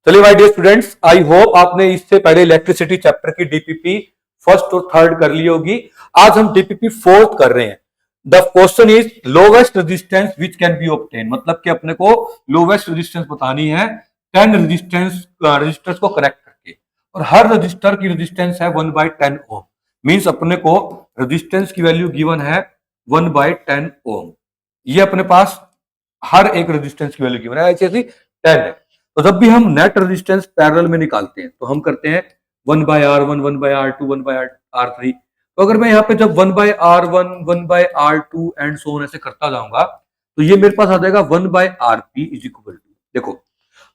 चलिए my dear students, I hope आपने इससे पहले इलेक्ट्रिसिटी चैप्टर की डीपीपी फर्स्ट और थर्ड कर ली होगी। आज हम डीपीपी फोर्थ कर रहे हैं। The question is lowest resistance which can be obtain, मतलब कि अपने को लोवेस्ट रेजिस्टेंस बतानी है 10 रजिस्टर्स को कनेक्ट करके, और हर रजिस्टर की रेजिस्टेंस है 1/10 ओम। मींस अपने को रेजिस्टेंस की वैल्यू गिवन है 1/10 ओम। ये अपने पास हर एक रेजिस्टेंस की वैल्यू गिवन है, ऐसी 10 है। तो जब भी हम नेट रेजिस्टेंस पैरेलल में निकालते हैं तो हम करते हैं 1/R1, 1/R2, 1/R3। तो अगर मैं यहाँ पे जब 1/R1, 1/R2 and so on ऐसे करता जाऊंगा तो ये मेरे पास आ जाएगा 1/RP इज इक्वल टू, देखो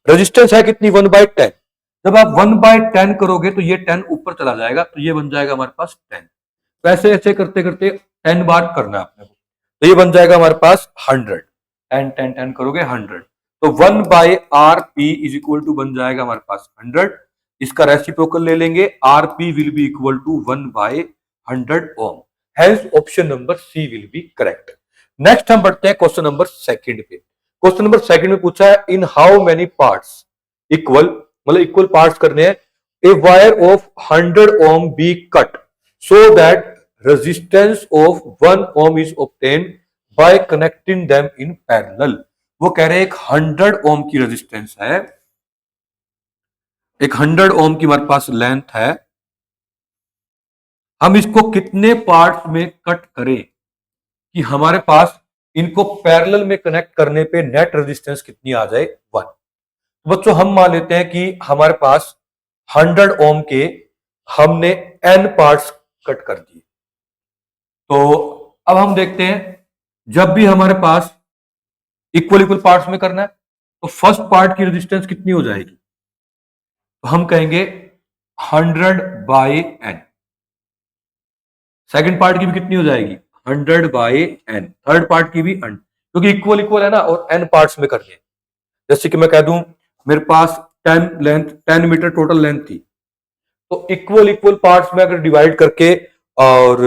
रेजिस्टेंस है कितनी 1/10। जब आप 1/10 करोगे तो ये 10 ऊपर चला जाएगा, तो ये बन जाएगा हमारे पास 10। तो ऐसे ऐसे करते करते 10 बार करना है अपने को, तो ये बन जाएगा हमारे पास 100। 10 10 10 करोगे 100, तो 1/RP इज इक्वल टू बन जाएगा हमारे पास 100। इसका रेसिप्रोकल ले लेंगे, RP will be equal to 1/100 ohm. Hence option number C will be correct. Next हम बढ़ते हैं क्वेश्चन नंबर सेकंड पे। क्वेश्चन नंबर सेकंड में पूछा है in how many parts equal, मतलब इक्वल पार्ट्स करने हैं, A wire of 100 ohm be cut so that resistance of 1 ohm is obtained by connecting them in parallel. वो कह रहे हैं एक 100 ओम की रेजिस्टेंस है, एक 100 ओम की हमारे पास लेंथ है, हम इसको कितने पार्ट्स में कट करें कि हमारे पास इनको पैरेलल में कनेक्ट करने पे नेट रेजिस्टेंस कितनी आ जाए 1। बच्चों हम मान लेते हैं कि हमारे पास 100 ओम के हमने n पार्ट्स कट कर दिए। तो अब हम देखते हैं जब भी हमारे पास इक्वल इक्वल पार्ट्स में करना है तो फर्स्ट पार्ट की रेजिस्टेंस कितनी हो जाएगी, तो हम कहेंगे 100/n। सेकंड पार्ट की भी कितनी हो जाएगी 100/n, थर्ड पार्ट की भी n, क्योंकि इक्वल इक्वल है ना और n पार्ट्स में करनी है। जैसे कि मैं कह दूं मेरे पास 10 मीटर टोटल लेंथ थी, तो इक्वल इक्वल पार्ट्स में अगर डिवाइड करके और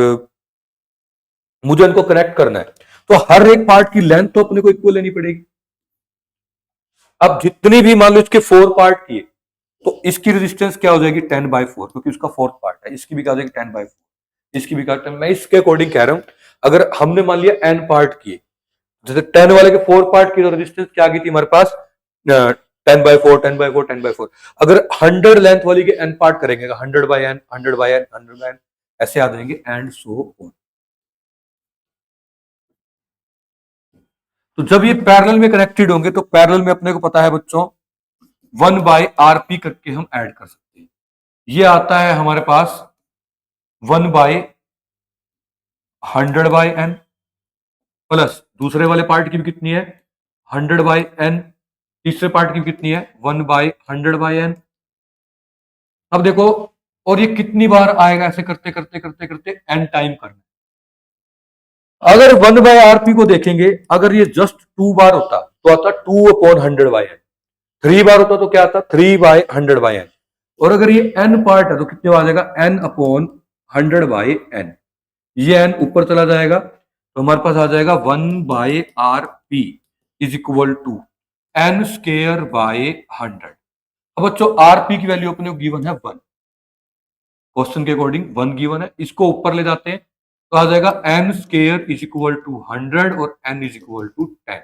मुझे इनको कनेक्ट करना है तो हर एक पार्ट की लेंथ तो अपने को इक्वल लेनी पड़ेगी। अब जितनी भी मान लो इसके 4 पार्ट किए तो इसकी रेजिस्टेंस क्या हो जाएगी 10/4, क्योंकि उसका फोर्थ पार्ट है। इसकी भी क्या हो जाएगी 10/4, इसकी भी क्या, मैं इसके अकॉर्डिंग कह रहा हूं। अगर हमने मान लिया n पार्ट किए, जैसे 10 वाले के 4 पार्ट की तो रेजिस्टेंस क्या आ गई थी हमारे पास 10/4, 10/4, 10/4। अगर 100 लेंथ वाली के n पार्ट करेंगे 100/n, 100/n, 100/n ऐसे आ जाएंगे एंड सो ऑन। तो जब ये पैरेलल में कनेक्टेड होंगे तो पैरेलल में अपने को पता है बच्चों 1/RP करके हम ऐड कर सकते हैं। ये आता है हमारे पास 1/100/n प्लस दूसरे वाले पार्ट की भी कितनी है 100/n, तीसरे पार्ट की भी कितनी है 1/100/n। अब देखो और ये कितनी बार आएगा, ऐसे करते करते करते करते n टाइम करना। अगर 1/RP को देखेंगे, अगर ये जस्ट 2 बार होता तो आता 2/100/n, 3 बार होता तो क्या आता 3/100/n, और अगर ये n पार्ट है तो कितने आ जाएगा n/100/n। ये n ऊपर चला जाएगा तो हमारे पास आ जाएगा 1/RP is equal to n²/100। अब बच्चों RP की वैल्यू अपने को गिवन है 1, क्वेश्चन के अकॉर्डिंग 1 गिवन है, इसको ऊपर ले जाते हैं तो आ जाएगा n² इज इक्वल टू 100 और n इज इक्वल टू 10।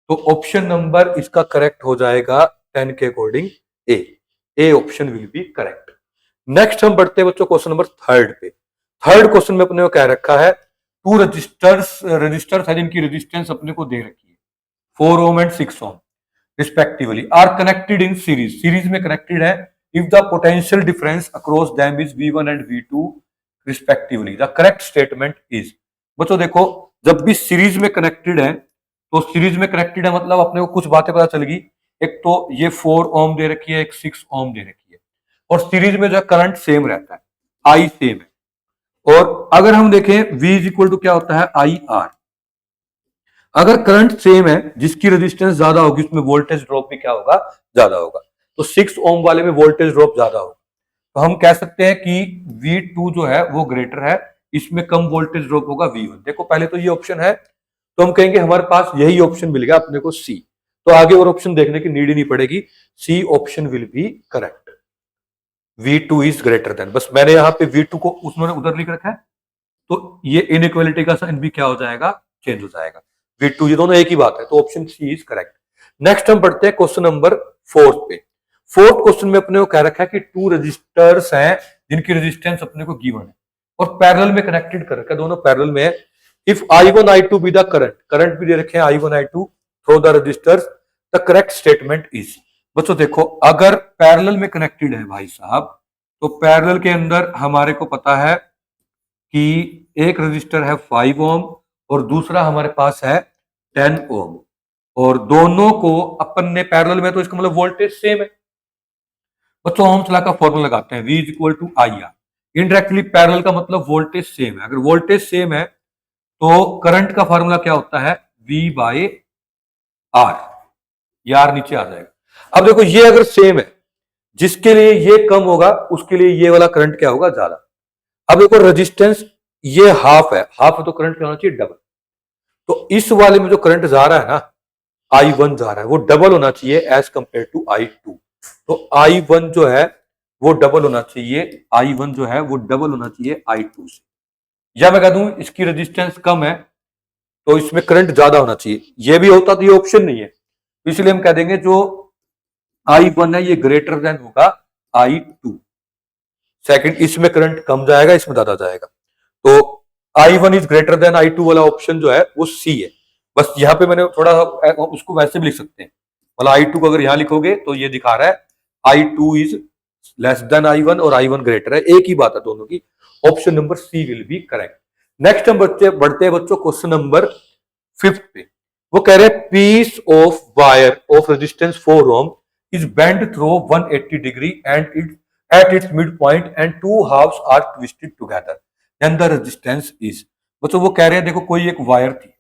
तो ऑप्शन नंबर इसका करेक्ट हो जाएगा 10 के according A option will be correct. Next हम बढ़ते हैं बच्चों क्वेश्चन नंबर थर्ड पे। थर्ड क्वेश्चन में अपने को क्या रखा है, 2 रजिस्टर्स है जिनकी रेजिस्टेंस अपने को दे रखी है 4 ohm and 6 ohm respectively, are connected in series, series में कनेक्टेड है। If the potential difference across them is V1 and V2 respectively, the correct statement is. बच्चों देखो जब भी सीरीज में कनेक्टेड है तो सीरीज में कनेक्टेड है मतलब अपने को कुछ बातें पता चल गई। एक तो ये 4 ओम दे रखी है, एक 6 ओम दे रखी है, और सीरीज में जो है करंट सेम रहता है, आई सेम है। और अगर हम देखें V इज इक्वल टू क्या होता है IR। अगर करंट सेम है जिसकी रेजिस्टेंस ज्यादा होगी उसमें वोल्टेज ड्रॉप भी क्या होगा ज्यादा होगा, तो 6 ओम वाले में वोल्टेज ड्रॉप ज्यादा होगा, तो हम कह सकते हैं कि V2 जो है वो ग्रेटर है, इसमें कम वोल्टेज ड्रॉप होगा V1। देखो पहले तो ये ऑप्शन है तो हम कहेंगे हमारे पास यही ऑप्शन मिल गया अपने को C। तो आगे और ऑप्शन देखने की नीड ही नहीं पड़ेगी, C option will be correct. V2 is greater than, बस मैंने यहाँ पे V2 को उन्होंने उधर लिख रखा है, तो ये इनइक्वालिटी का साइन भी क्या हो जाएगा, चेंज हो जाएगा। V2 ये दोनों एक ही बात है, तो option C is correct. Next हम बढ़ते हैं क्वेश्चन नंबर 4 पे। फोर्थ क्वेश्चन में अपने को कह रखा है कि 2 रजिस्टर्स हैं जिनकी रेजिस्टेंस अपने को गिवन है और पैरेलल में कनेक्टेड कर रखा है, दोनों पैरेलल में है। If I1 I2 be the current भी दे रखे हैं I1 I2 through the resistors, the correct statement is. बच्चों देखो, अगर पैरेलल में कनेक्टेड है भाई साहब, तो पैरेलल के अंदर हमारे को पता है कि एक रजिस्टर है 5 ओम और दूसरा हमारे पास है 10 ओम, और दोनों को अपन ने पैरेलल में, तो इसका मतलब वोल्टेज सेम है। बच्चों ओम्स लॉ का फॉर्मूला लगाते हैं, V is equal to I R. Indirectly parallel का मतलब वोल्टेज सेम है, अगर वोल्टेज सेम है तो करंट का फॉर्मूला क्या होता है, V बाय आर, ये आर नीचे आ जाएगा। अब देखो ये अगर सेम है, जिसके लिए ये कम होगा उसके लिए ये वाला करंट क्या होगा, ज्यादा। अब देखो रेजिस्टेंस ये हाफ है तो करंट क्या होना चाहिए, डबल। तो इस वाले में जो करंट जा रहा है ना, I1 जा रहा है, वो डबल होना चाहिए एज कंपेयर टू I2। तो I1 जो है वो डबल होना चाहिए, I1 जो है वो डबल होना चाहिए I2 से। या मैं कह दूं इसकी रेजिस्टेंस कम है तो इसमें करंट ज्यादा होना चाहिए, ये भी होता तो ये ऑप्शन नहीं है, तो इसलिए हम कह देंगे जो I1 है ये ग्रेटर देन होगा I2। सेकंड, इसमें करंट कम जाएगा, इसमें ज्यादा जाएगा, तो I1 is greater then I2 वाला ऑप्शन जो है वो सी है। बस यहाँ पे मैंने थोड़ा उसको वैसे भी लिख सकते हैं, मतलब I2 को अगर यहां लिखोगे तो ये दिखा रहा है I2 is less than I1 और I1 ग्रेटर है, एक ही बात है दोनों की। Option number C will be correct. Next हम बढ़ते हैं बच्चों क्वेश्चन नंबर 5 पे। वो कह रहे हैं piece of wire of resistance 4 ohm is bent through 180 degree and it at its mid point and two halves are twisted together, then the resistance is. बच्चों वो कह रहे हैं देखो कोई एक वायर थी,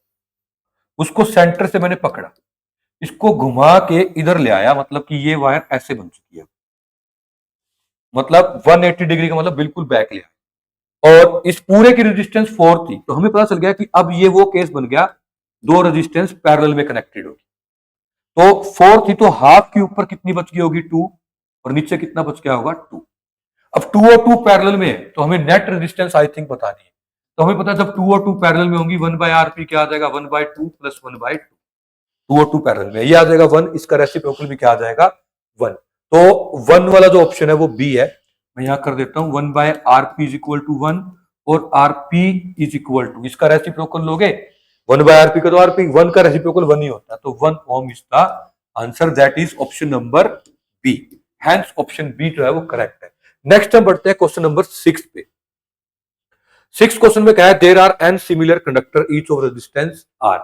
उसको सेंटर से मैंने पकड़ा, इसको घुमा के इधर ले आया, मतलब कि ये वायर ऐसे बन चुकी है, मतलब 180 डिग्री का मतलब बिल्कुल बैक ले आया, और इस पूरे की रेजिस्टेंस 4 थी, तो हमें पता चल गया कि अब ये वो केस बन गया, दो रेजिस्टेंस पैरेलल में कनेक्टेड होगी। तो 4 थी तो हाफ के ऊपर कितनी बच गई होगी, 2, और नीचे कितना बच गया होगा, 2। अब 2 और 2 पैरेलल में है तो हमें नेट रेजिस्टेंस आई थिंक बतानी है, तो हमें पता है जब 2 और 2 पैरेलल में होंगी 1/RP क्या आ जाएगा, 1/2 प्लस 1/2। 2 और 2 पैरेलल में ये आ जाएगा 1, इसका रेसिप्रोकल भी क्या आ जाएगा, 1। तो 1 वाला जो ऑप्शन है वो बी है। मैं यहां कर देता हूं 1/RP इज इक्वल टू 1 और RP इज इक्वल टू, इसका रेसिप्रोकल लोगे 1/RP का, तो RP 1 का रेसिप्रोकल 1 ही होता है, तो 1 ohm is the answer, that is option number B. Hence option B जो है वो करेक्ट है। नेक्स्ट हम बढ़ते हैं क्वेश्चन नंबर 6 पे। 6 क्वेश्चन में क्या है, there are N similar conductor each of resistance R.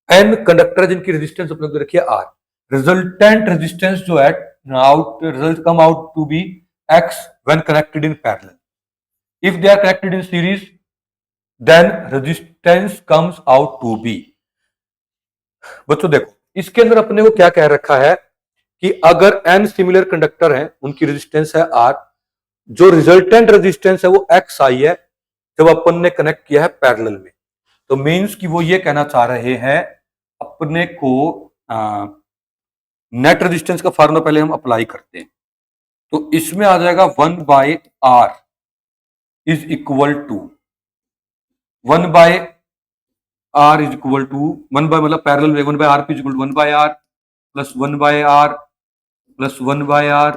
N conductor जिनकी रेजिस्टेंस अपने को रखिए आर, रिजल्टेंट रेजिस्टेंस जो है result come out to be x when connected in parallel. If they are connected in series, then resistance comes out to be। बच्चों देखो इसके अंदर अपने को क्या कह रखा है कि अगर n सिमिलर कंडक्टर हैं, उनकी रेजिस्टेंस है r, जो रिजल्टेंट रेजिस्टेंस है वो xi है जब अपन ने कनेक्ट किया है पैरेलल में, तो मींस कि वो ये कहना चाह रहे हैं अपने को नेट रेजिस्टेंस का फार्मूला पहले हम अप्लाई करते हैं, तो इसमें आ जाएगा 1/R is equal to 1/R is equal to 1 by मतलब पैरेलल में 1/RP is equal to 1/R plus 1/R plus 1/R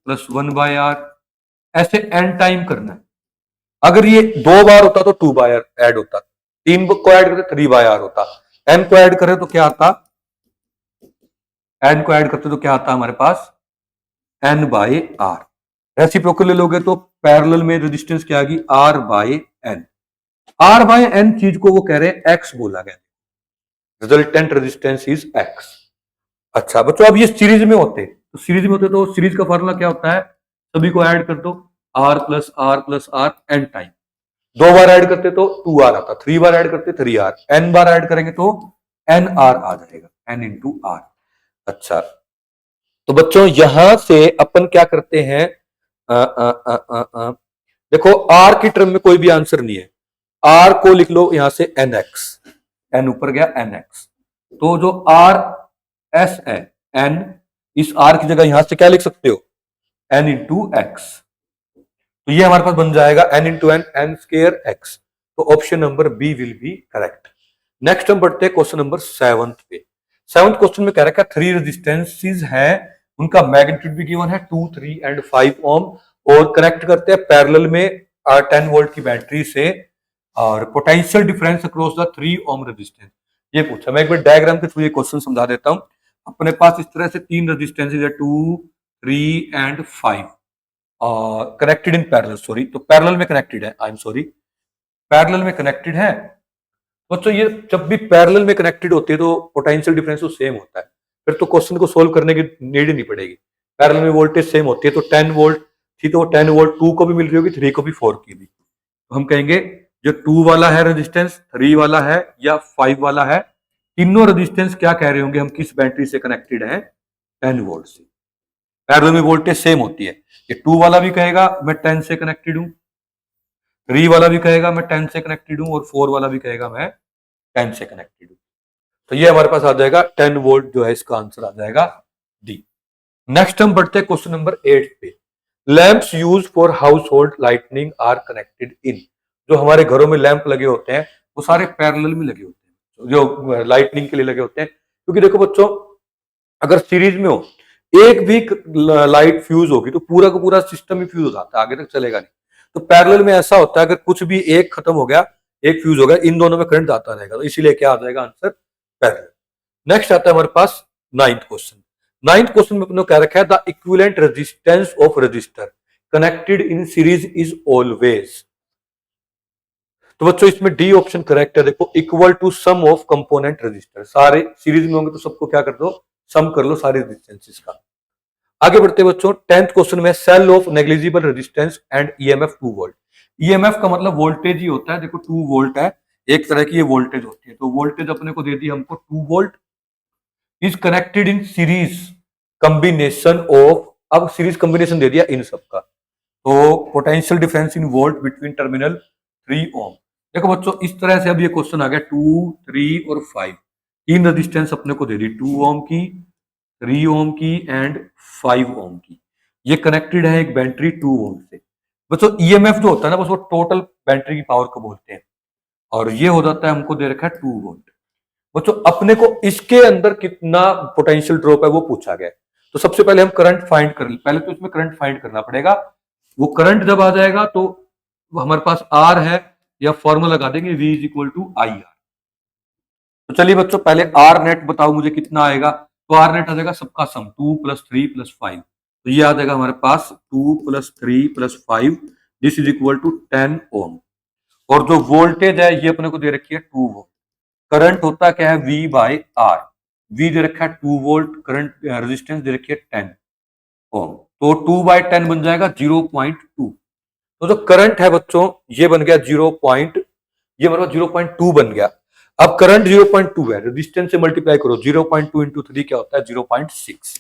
plus 1/R, ऐसे n टाइम करना है। अगर ये 2 बार होता तो 2/R ऐड होता, 3 को ऐड करते 3/R होता, n को ऐड करें तो क्या आता, n को ऐड करते तो क्या आता हमारे पास n/R। रेसिप्रोकल ले लोगे तो पैरेलल में रेजिस्टेंस क्या आ गई, R/N। R/N चीज को वो कह रहे हैं x बोला गया, रिजल्टेंट रेजिस्टेंस इज x। अच्छा बच्चों अब ये सीरीज में होते, तो सीरीज में होते तो सीरीज का फार्मूला क्या होता है, सभी को ऐड कर दो, R plus R plus R n time. 2 बार ऐड करते तो 2R आता, 3 बार ऐड करते 3R, n बार ऐड करेंगे तो NR आ जाएगा, n इंटू R। अच्छा तो बच्चों यहां से अपन क्या करते हैं, देखो R की टर्म में कोई भी आंसर नहीं है, R को लिख लो यहां से NX, n ऊपर गया NX, तो जो R एस है एन, इस आर की जगह यहां से क्या लिख सकते हो, एन इंटू एक्स। तो ये हमारे पास बन जाएगा N into N, N square X. तो option number B will be correct. Next हम बढ़ते हैं क्वेश्चन नंबर 7 पे। 7th क्वेश्चन में कह रखा है 3 रेजिस्टेंसेस हैं, उनका मैग्नीट्यूड भी गिवन है 2, 3 एंड 5 ओम, और कनेक्ट करते हैं पैरेलल में 10 वोल्ट की बैटरी से, और potential difference across the 3 ohm resistance ये पूछा। मैं एक बार डायग्राम के थ्रू ये क्वेश्चन समझा देता हूं। अपने पास इस तरह से 3 रेजिस्टेंसेस है 2, 3 and 5 connected in parallel, sorry तो पैरेलल में कनेक्टेड है, आई एम सॉरी, पैरेलल में कनेक्टेड है। बच्चों ये जब भी पैरेलल में कनेक्टेड होती है तो पोटेंशियल डिफरेंस तो सेम होता है, फिर तो क्वेश्चन को सोल्व करने की नीड ही नहीं पड़ेगी। पैरेलल में वोल्टेज सेम होती है तो 10 वोल्ट थी तो वो 10 वोल्ट 2 को भी मिल रही होगी, 3 को भी, 4 की भी। तो हम कहेंगे जो 2 वाला है रेजिस्टेंस, 3 वाला है या 5 वाला है, तीनों रेजिस्टेंस क्या कह रहे होंगे हम, किस बैटरी से कनेक्टेड है, 10 वोल्ट से। पैरेलल में वोल्टेज सेम होती है, ये 2 वाला भी कहेगा मैं 10 से कनेक्टेड हूं, 3 वाला भी कहेगा मैं 10 से कनेक्टेड हूं, और 4 वाला भी कहेगा मैं 10 से कनेक्टेड हूं। तो ये हमारे पास आ जाएगा 10 वोल्ट, जो है इसका आंसर आ जाएगा डी। नेक्स्ट हम बढ़ते हैं क्वेश्चन नंबर 8 पे। Lamps use for household lightning are connected in, जो हमारे घरों में लैंप लगे होते हैं वो सारे पैरेलल में लगे होते हैं, जो लाइटनिंग के लिए लगे होते हैं। क्योंकि देखो बच्चों, अगर सीरीज में हो, एक भी लाइट फ्यूज होगी तो पूरा का पूरा सिस्टम ही फ्यूज हो जाता है, आगे तक चलेगा नहीं। तो पैरेलल में ऐसा होता है, अगर कुछ भी एक खत्म हो गया, एक फ्यूज हो गया, इन दोनों में करंट जाता रहेगा, तो इसीलिए क्या आ जाएगा आंसर, पैरेलल। नेक्स्ट आता है हमारे पास 9th क्वेश्चन। 9th क्वेश्चन में अपने कह रखा है the equivalent resistance of resistor connected in series is always. तो बच्चों इसमें डी ऑप्शन करेक्ट है। देखो, equal to sum of component resistor, सारे सीरीज में होंगे तो सबको क्या कर दो, सम कर लो सारे रेजिस्टेंसेस का। आगे बढ़ते बच्चों 10th क्वेश्चन में cell of negligible resistance and EMF 2 volt. EMF का मतलब वोल्टेज ही होता है। देखो 2 वोल्ट है, एक तरह की ये वोल्टेज होती है, तो वोल्टेज अपने को दे दी हमको 2 volt, is connected in series combination of, अब सीरीज कॉम्बिनेशन दे दिया इन सबका, तो potential difference in volt between terminal 3 ओम। देखो बच्चों इस तरह से अब ये क्वेश्चन आ गया 2, 3 और 5, तीन रेजिस्टेंस अपने को दे दी, 2 ओम की, 3 ओम की एंड 5 ओम की। ये कनेक्टेड है एक बैटरी 2 ओम से। बच्चों ईएमएफ जो होता है ना, बस वो टोटल बैटरी की पावर को बोलते हैं, और ये हो जाता है हमको दे रखा है 2 वोल्ट। बच्चों अपने को इसके अंदर कितना पोटेंशियल ड्रॉप है वो पूछा गया है। तो सबसे पहले हम करंट फाइंड कर, पहले तो इसमें करंट फाइंड करना पड़ेगा। वो करंट जब आ जाएगा तो हमारे पास आर है, या फॉर्मूला लगा देंगे V is equal to I R. तो चलिए बच्चों पहले आर नेट बताओ मुझे कितना आएगा। तो आर नेट आ जाएगा सबका सम 2 + 3 + 5, तो ये आ जाएगा हमारे पास 2 + 3 + 5, दिस इज इक्वल टू 10 ओम। और जो वोल्टेज है ये अपने को दे रखी है 2 वोल्ट। करंट होता क्या है V/R, V दे रखा है 2 वोल्ट, करंट रेजिस्टेंस दे रखी है 10 ओम, तो 2/10 बन जाएगा 0.2। तो जो करंट है बच्चों ये बन गया 0. ये मतलब 0.2 बन गया। अब करंट 0.2 है, रेजिस्टेंस से मल्टीप्लाई करो, 0.2 × 3 क्या होता है 0.6,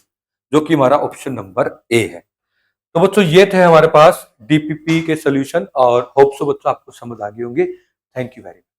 जो कि हमारा ऑप्शन नंबर ए है। तो बच्चों ये थे हमारे पास डीपीपी के सॉल्यूशन, और होप सो बच्चों आपको समझ आ गई होंगी। Thank you very much.